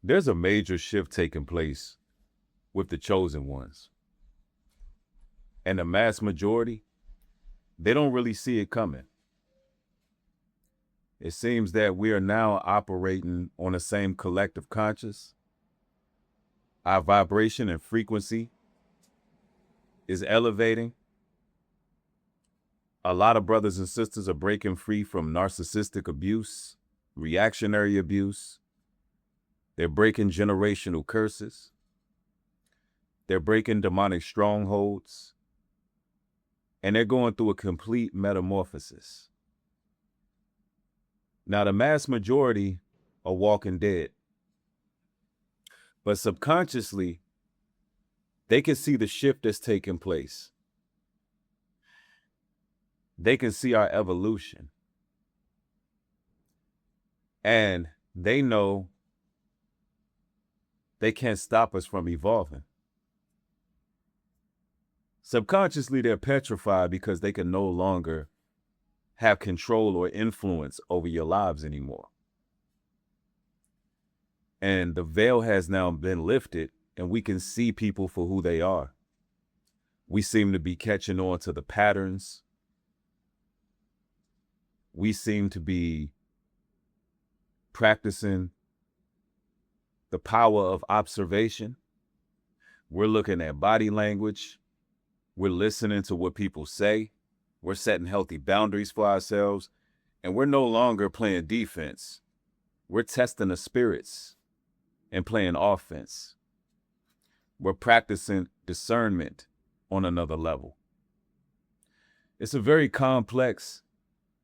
There's a major shift taking place with the chosen ones. And the mass majority, they don't really see it coming. It seems that we are now operating on the same collective conscious. Our vibration and frequency is elevating. A lot of brothers and sisters are breaking free from narcissistic abuse, reactionary abuse. They're breaking generational curses. They're breaking demonic strongholds. And they're going through a complete metamorphosis. Now, the mass majority are walking dead. But subconsciously, they can see the shift that's taking place. They can see our evolution. And they know they can't stop us from evolving. Subconsciously, they're petrified because they can no longer have control or influence over your lives anymore. And the veil has now been lifted, and we can see people for who they are. We seem to be catching on to the patterns. We seem to be practicing the power of observation. We're looking at body language. We're listening to what people say. We're setting healthy boundaries for ourselves. And we're no longer playing defense. We're testing the spirits and playing offense. We're practicing discernment on another level. It's a very complex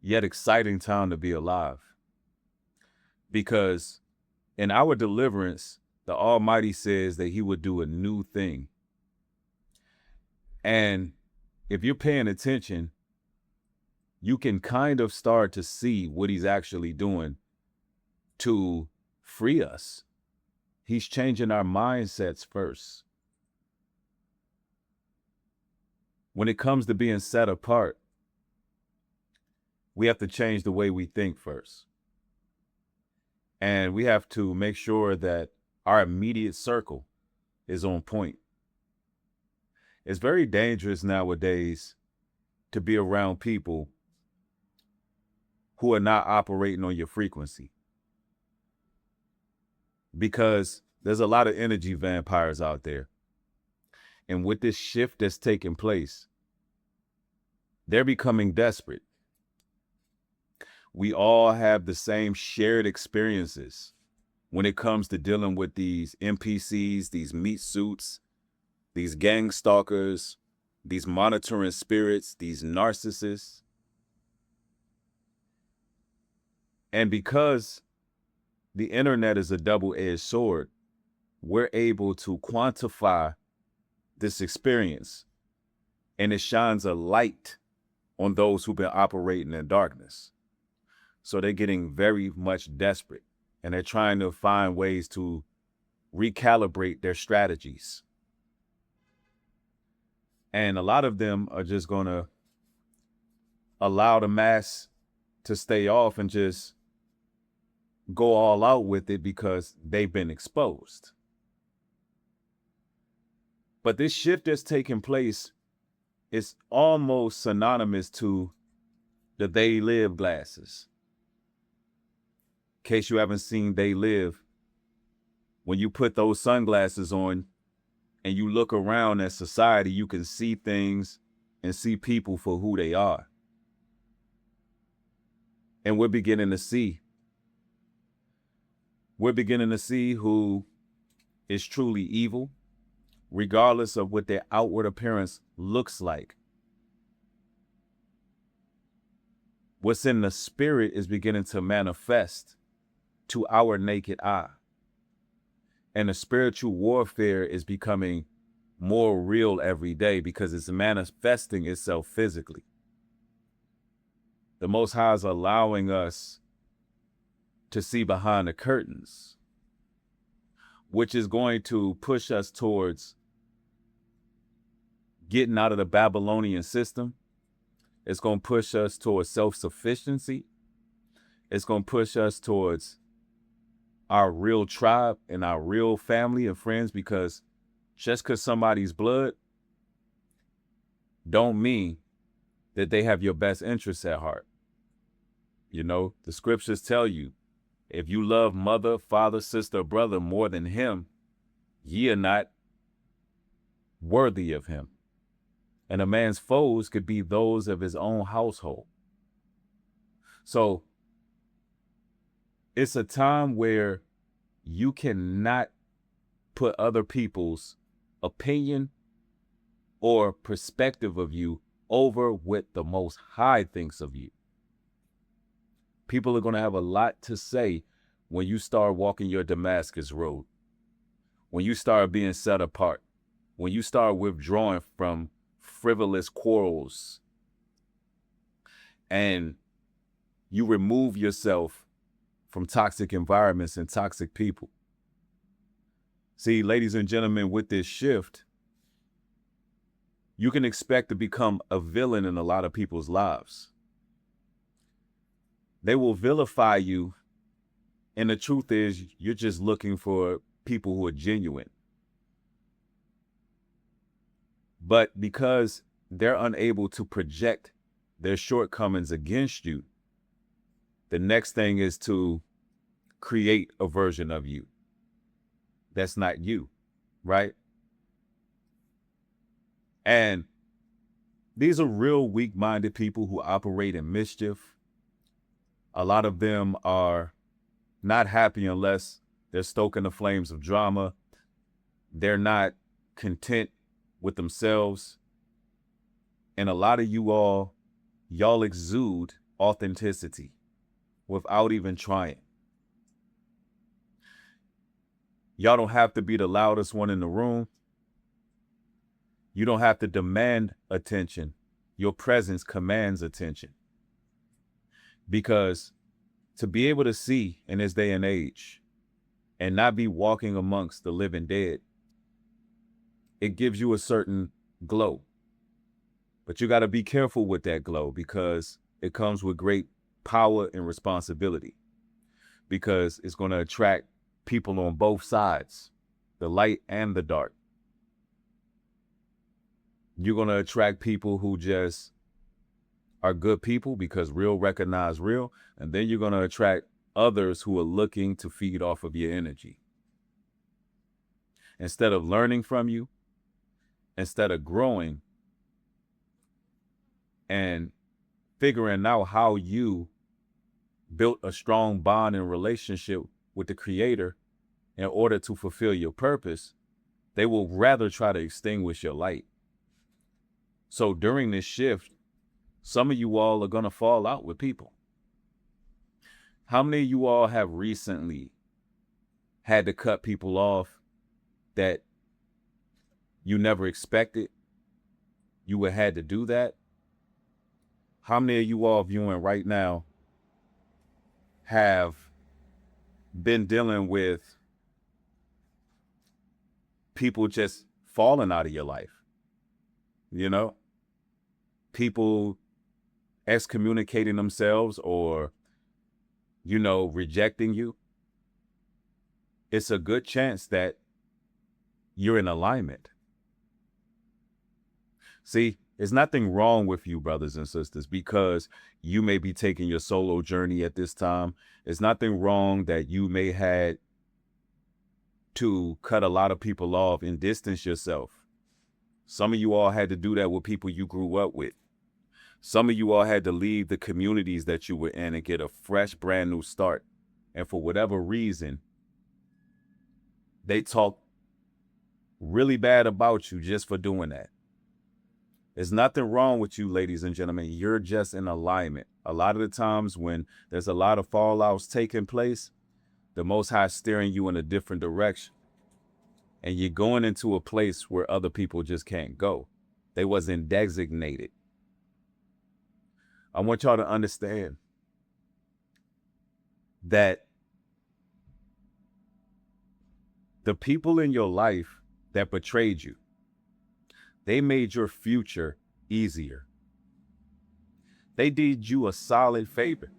yet exciting time to be alive. Because in our deliverance, the Almighty says that He would do a new thing. And if you're paying attention, you can kind of start to see what He's actually doing to free us. He's changing our mindsets first. When it comes to being set apart, we have to change the way we think first. And we have to make sure that our immediate circle is on point. It's very dangerous nowadays to be around people who are not operating on your frequency. Because there's a lot of energy vampires out there. And with this shift that's taking place, they're becoming desperate. We all have the same shared experiences when it comes to dealing with these NPCs, these meat suits, these gang stalkers, these monitoring spirits, these narcissists. And because the internet is a double-edged sword, we're able to quantify this experience, and it shines a light on those who've been operating in darkness. So they're getting very much desperate, and they're trying to find ways to recalibrate their strategies. And a lot of them are just going to allow the mass to stay off and just go all out with it because they've been exposed. But this shift that's taking place is almost synonymous to the They Live glasses. In case you haven't seen They Live, when you put those sunglasses on and you look around at society, you can see things and see people for who they are. And we're beginning to see who is truly evil, regardless of what their outward appearance looks like. What's in the spirit is beginning to manifest to our naked eye. And the spiritual warfare is becoming more real every day because it's manifesting itself physically. The Most High is allowing us to see behind the curtains, which is going to push us towards getting out of the Babylonian system. It's going to push us towards self-sufficiency. It's going to push us towards our real tribe and our real family and friends, because just because somebody's blood don't mean that they have your best interests at heart. You know, the scriptures tell you, if you love mother, father, sister, brother more than him, ye are not worthy of him. And a man's foes could be those of his own household. So it's a time where you cannot put other people's opinion or perspective of you over what the Most High thinks of you. People are going to have a lot to say when you start walking your Damascus road, when you start being set apart, when you start withdrawing from frivolous quarrels, and you remove yourself from toxic environments and toxic people. See, ladies and gentlemen, with this shift, you can expect to become a villain in a lot of people's lives. They will vilify you, and the truth is you're just looking for people who are genuine. But because they're unable to project their shortcomings against you, the next thing is to create a version of you that's not you, right? And these are real weak-minded people who operate in mischief. A lot of them are not happy unless they're stoking the flames of drama. They're not content with themselves. And a lot of y'all exude authenticity without even trying. Y'all don't have to be the loudest one in the room. You don't have to demand attention. Your presence commands attention. Because to be able to see in this day and age and not be walking amongst the living dead, it gives you a certain glow. But you got to be careful with that glow, because it comes with great power and responsibility, because it's going to attract people on both sides, the light and the dark. You're going to attract people who just are good people because real recognize real. And then you're going to attract others who are looking to feed off of your energy. Instead of learning from you, instead of growing and figuring out how you built a strong bond and relationship with the Creator in order to fulfill your purpose, they will rather try to extinguish your light. So during this shift, some of you all are going to fall out with people. How many of you all have recently had to cut people off that you never expected you would had to do that? How many of you all viewing right now have been dealing with people just falling out of your life? You know, people excommunicating themselves or, you know, rejecting you. It's a good chance that you're in alignment. See, there's nothing wrong with you, brothers and sisters, because you may be taking your solo journey at this time. There's nothing wrong that you may had to cut a lot of people off and distance yourself. Some of you all had to do that with people you grew up with. Some of you all had to leave the communities that you were in and get a fresh, brand new start. And for whatever reason, they talk really bad about you just for doing that. There's nothing wrong with you, ladies and gentlemen. You're just in alignment. A lot of the times when there's a lot of fallouts taking place, the Most High is steering you in a different direction. And you're going into a place where other people just can't go. They wasn't designated. I want y'all to understand that the people in your life that betrayed you, they made your future easier. They did you a solid favor.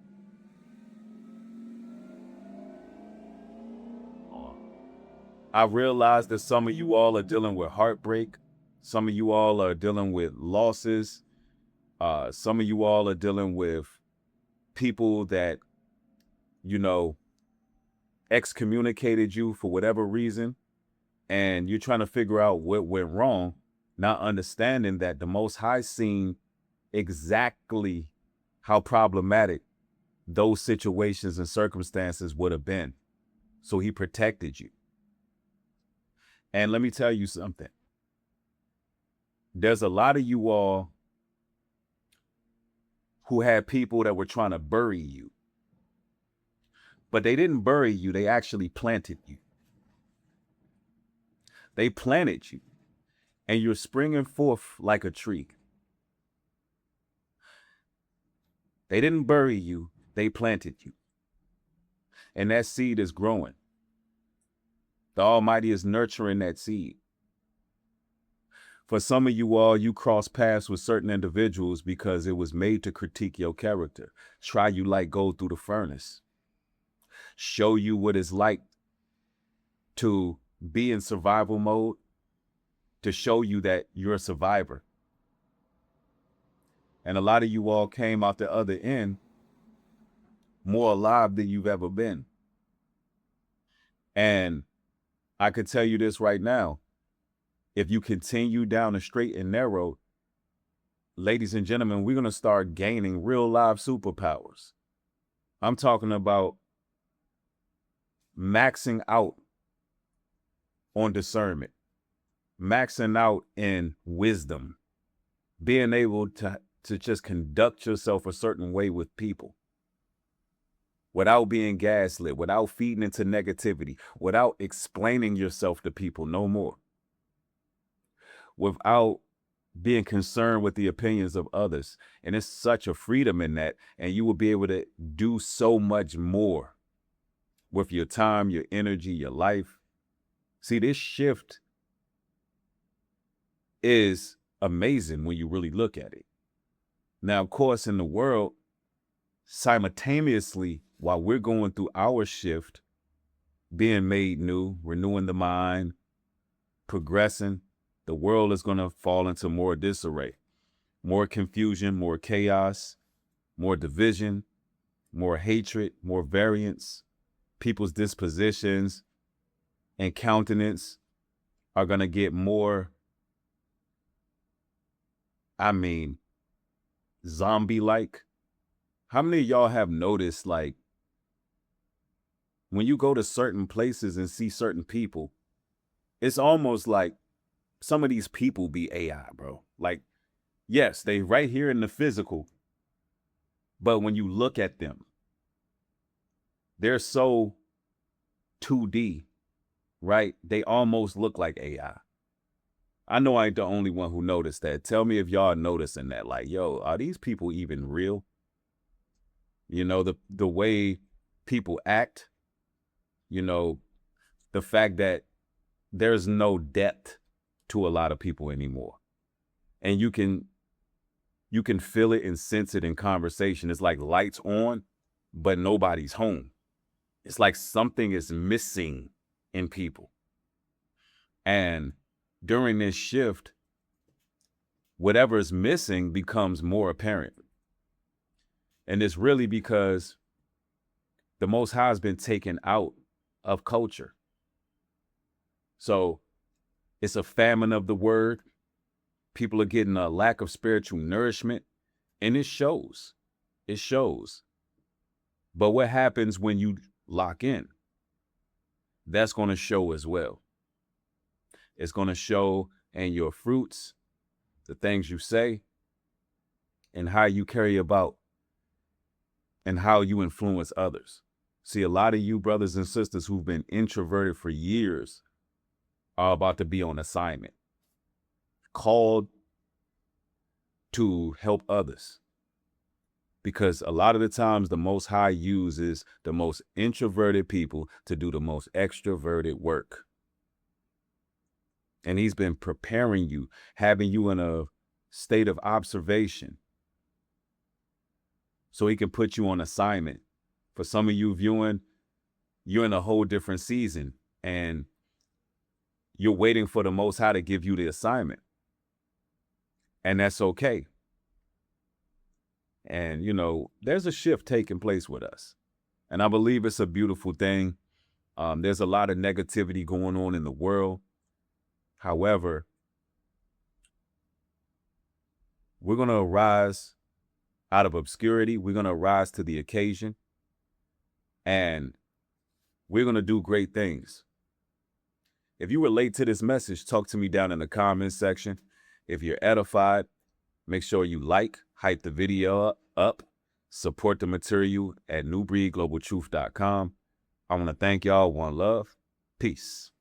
I realize that some of you all are dealing with heartbreak. Some of you all are dealing with losses. Some of you all are dealing with people that, you know, excommunicated you for whatever reason. And you're trying to figure out what went wrong, not understanding that the Most High seen exactly how problematic those situations and circumstances would have been. So he protected you. And let me tell you something. There's a lot of you all who had people that were trying to bury you. But they didn't bury you, they actually planted you. They planted you. And you're springing forth like a tree. They didn't bury you, they planted you. And that seed is growing. The Almighty is nurturing that seed. For some of you all, you cross paths with certain individuals because it was made to critique your character, try you like gold through the furnace, show you what it's like to be in survival mode, to show you that you're a survivor. And a lot of you all came out the other end more alive than you've ever been. And I could tell you this right now. If you continue down the straight and narrow, ladies and gentlemen, we're going to start gaining real live superpowers. I'm talking about maxing out on discernment, maxing out in wisdom, being able to just conduct yourself a certain way with people without being gaslit, without feeding into negativity, without explaining yourself to people no more, without being concerned with the opinions of others. And it's such a freedom in that. And you will be able to do so much more with your time, your energy, your life. See, this shift is amazing when you really look at it. Now, of course, in the world, simultaneously, while we're going through our shift, being made new, renewing the mind, progressing, the world is going to fall into more disarray, more confusion, more chaos, more division, more hatred, more variance. People's dispositions and countenance are going to get more, zombie-like. How many of y'all have noticed, like, when you go to certain places and see certain people, it's almost like some of these people be AI, bro. Like, yes, they right here in the physical, but when you look at them, they're so 2D, right? They almost look like AI. I know I ain't the only one who noticed that. Tell me if y'all noticing that. Like, yo, are these people even real? You know, the way people act, you know, the fact that there's no depth to a lot of people anymore. And you can feel it and sense it in conversation. It's like lights on, but nobody's home. It's like something is missing in people. And during this shift, whatever is missing becomes more apparent. And it's really because the Most High has been taken out of culture. So it's a famine of the word. People are getting a lack of spiritual nourishment, and it shows. It shows. But what happens when you lock in? That's going to show as well. It's going to show in your fruits, the things you say, and how you carry about, and how you influence others. See, a lot of you brothers and sisters who've been introverted for years are about to be on assignment, called to help others. Because a lot of the times the Most High uses the most introverted people to do the most extroverted work. And he's been preparing you, having you in a state of observation, so he can put you on assignment. For some of you viewing, you're in a whole different season. And You're waiting for the Most High to give you the assignment. And that's okay. And, there's a shift taking place with us. And I believe it's a beautiful thing. There's a lot of negativity going on in the world. However, we're going to arise out of obscurity. We're going to rise to the occasion. And we're going to do great things. If you relate to this message, talk to me down in the comments section. If you're edified, make sure you hype the video up, support the material at newbreedglobaltruth.com. I want to thank y'all. One love. Peace.